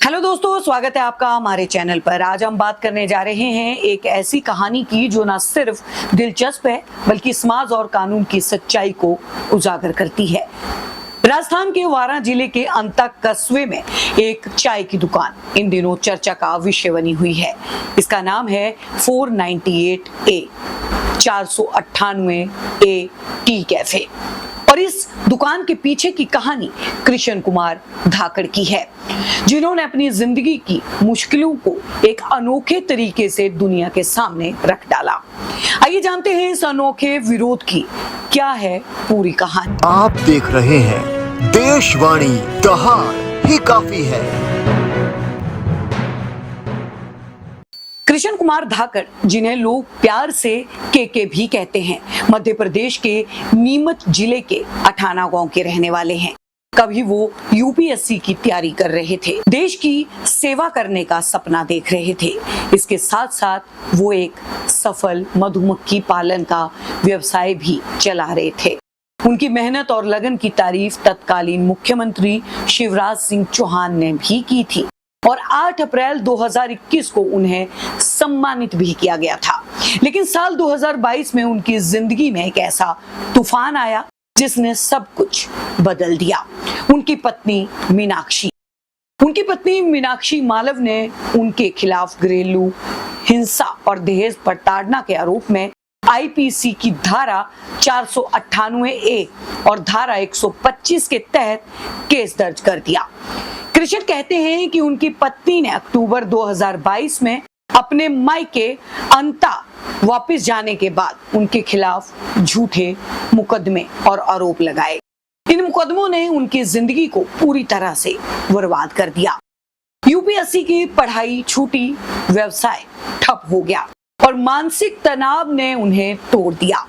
Hello दोस्तों, स्वागत है आपका हमारे चैनल पर। आज हम बात करने जा रहे हैं एक ऐसी कहानी की जो न सिर्फ दिलचस्प है बल्कि समाज और कानून की सच्चाई को उजागर करती है। राजस्थान के वारा जिले के अंता कस्बे में एक चाय की दुकान इन दिनों चर्चा का विषय बनी हुई है। इसका नाम है 498A 498A टी कैफे और इस दुकान के पीछे की कहानी कृष्ण कुमार धाकड़ की है, जिन्होंने अपनी जिंदगी की मुश्किलों को एक अनोखे तरीके से दुनिया के सामने रख डाला। आइए जानते हैं इस अनोखे विरोध की क्या है पूरी कहानी। आप देख रहे हैं देशवाणी, दहाड़ ही काफी है। कृष्ण कुमार धाकड़, जिन्हें लोग प्यार से के भी कहते हैं, मध्य प्रदेश के नीमच जिले के अठाना गांव के रहने वाले हैं। कभी वो यूपीएससी की तैयारी कर रहे थे, देश की सेवा करने का सपना देख रहे थे। इसके साथ साथ वो एक सफल मधुमक्खी पालन का व्यवसाय भी चला रहे थे। उनकी मेहनत और लगन की तारीफ तत्कालीन मुख्यमंत्री शिवराज सिंह चौहान ने भी की थी और 8 अप्रैल 2021 को उन्हें सम्मानित भी किया गया था। लेकिन साल 2022 में उनकी जिंदगी में एक ऐसा तूफान आया जिसने सब कुछ बदल दिया। उनकी पत्नी मीनाक्षी मालव ने उनके खिलाफ घरेलू हिंसा और दहेज प्रताड़ना के आरोप में आईपीसी की धारा 498A और धारा 125 के तहत केस दर्ज कर दिया। कृष्ण कहते हैं कि उनकी पत्नी ने अक्टूबर 2022 में अपने मायके अंता वापस जाने के बाद उनके खिलाफ झूठे मुकदमे और आरोप लगाए। इन मुकदमों ने उनकी जिंदगी को पूरी तरह से बर्बाद कर दिया। यूपीएससी की पढ़ाई छूटी, व्यवसाय ठप हो गया और मानसिक तनाव ने उन्हें तोड़ दिया।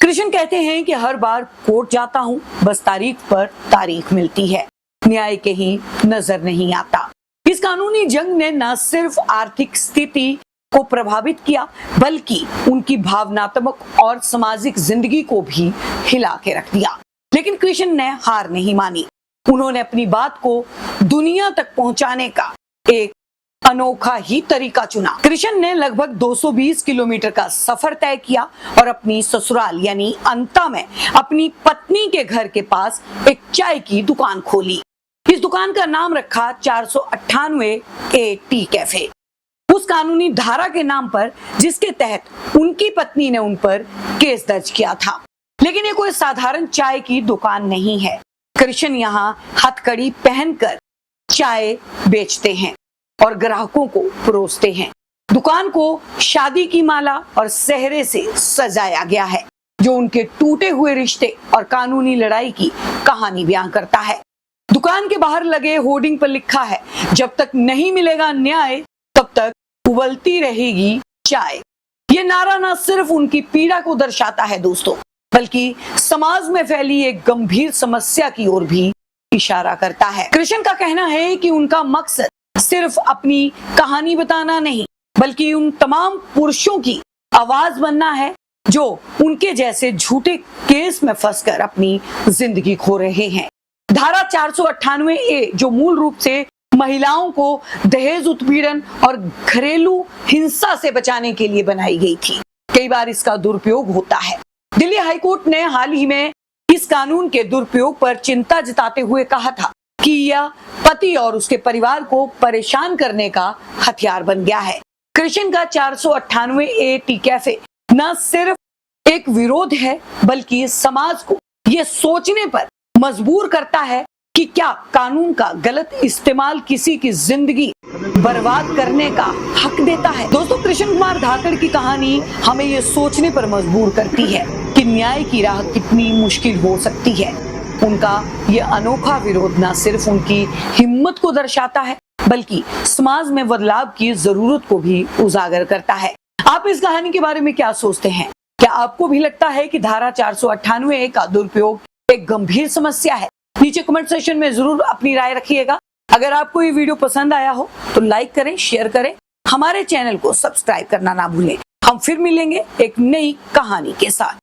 कृष्ण कहते हैं कि हर बार कोर्ट जाता हूँ, बस तारीख पर तारीख मिलती है, न्याय कहीं नजर नहीं आता। इस कानूनी जंग ने न सिर्फ आर्थिक स्थिति को प्रभावित किया बल्कि उनकी भावनात्मक और सामाजिक जिंदगी को भी हिला के रख दिया। लेकिन कृष्ण ने हार नहीं मानी। उन्होंने अपनी बात को दुनिया तक पहुंचाने का एक अनोखा ही तरीका चुना। कृष्ण ने लगभग 220 किलोमीटर का सफर तय किया और अपनी ससुराल यानी अंता में अपनी पत्नी के घर के पास एक चाय की दुकान खोली। इस दुकान का नाम रखा 498A टी कैफे, उस कानूनी धारा के नाम पर जिसके तहत उनकी पत्नी ने उन पर केस दर्ज किया था। लेकिन ये कोई साधारण चाय की दुकान नहीं है। कृष्ण यहाँ हथकड़ी पहनकर चाय बेचते हैं और ग्राहकों को परोसते हैं। दुकान को शादी की माला और सेहरे से सजाया गया है जो उनके टूटे हुए रिश्ते और कानूनी लड़ाई की कहानी बयां करता है। दुकान के बाहर लगे होर्डिंग पर लिखा है, जब तक नहीं मिलेगा न्याय तब तक उबलती रहेगी चाय। ये नारा न सिर्फ उनकी पीड़ा को दर्शाता है दोस्तों, बल्कि समाज में फैली एक गंभीर समस्या की ओर भी इशारा करता है। कृष्ण का कहना है कि उनका मकसद सिर्फ अपनी कहानी बताना नहीं बल्कि उन तमाम पुरुषों की आवाज बनना है जो उनके जैसे झूठे केस में फंसकर अपनी जिंदगी खो रहे हैं। धारा 498A जो मूल रूप से महिलाओं को दहेज उत्पीड़न और घरेलू हिंसा से बचाने के लिए बनाई गई थी। कई बार इसका दुरुपयोग होता है। दिल्ली हाईकोर्ट ने हाल ही में इस कानून के दुरुपयोग पर चिंता जताते हुए कहा था कि यह पति और उसके परिवार को परेशान करने का हथियार बन गया है। कृष्ण का 498A टी कैफे न सिर्फ एक विरोध है बल्कि समाज को यह सोचने पर मजबूर करता है कि क्या कानून का गलत इस्तेमाल किसी की जिंदगी बर्बाद करने का हक देता है। दोस्तों, कृष्ण कुमार धाकड़ की कहानी हमें ये सोचने पर मजबूर करती है कि न्याय की राह कितनी मुश्किल हो सकती है। उनका ये अनोखा विरोध न सिर्फ उनकी हिम्मत को दर्शाता है बल्कि समाज में बदलाव की जरूरत को भी उजागर करता है। आप इस कहानी के बारे में क्या सोचते हैं? क्या आपको भी लगता है कि धारा 498A का दुरुपयोग एक गंभीर समस्या है? नीचे कमेंट सेक्शन में जरूर अपनी राय रखिएगा। अगर आपको ये वीडियो पसंद आया हो तो लाइक करें, शेयर करें, हमारे चैनल को सब्सक्राइब करना ना भूलें। हम फिर मिलेंगे एक नई कहानी के साथ।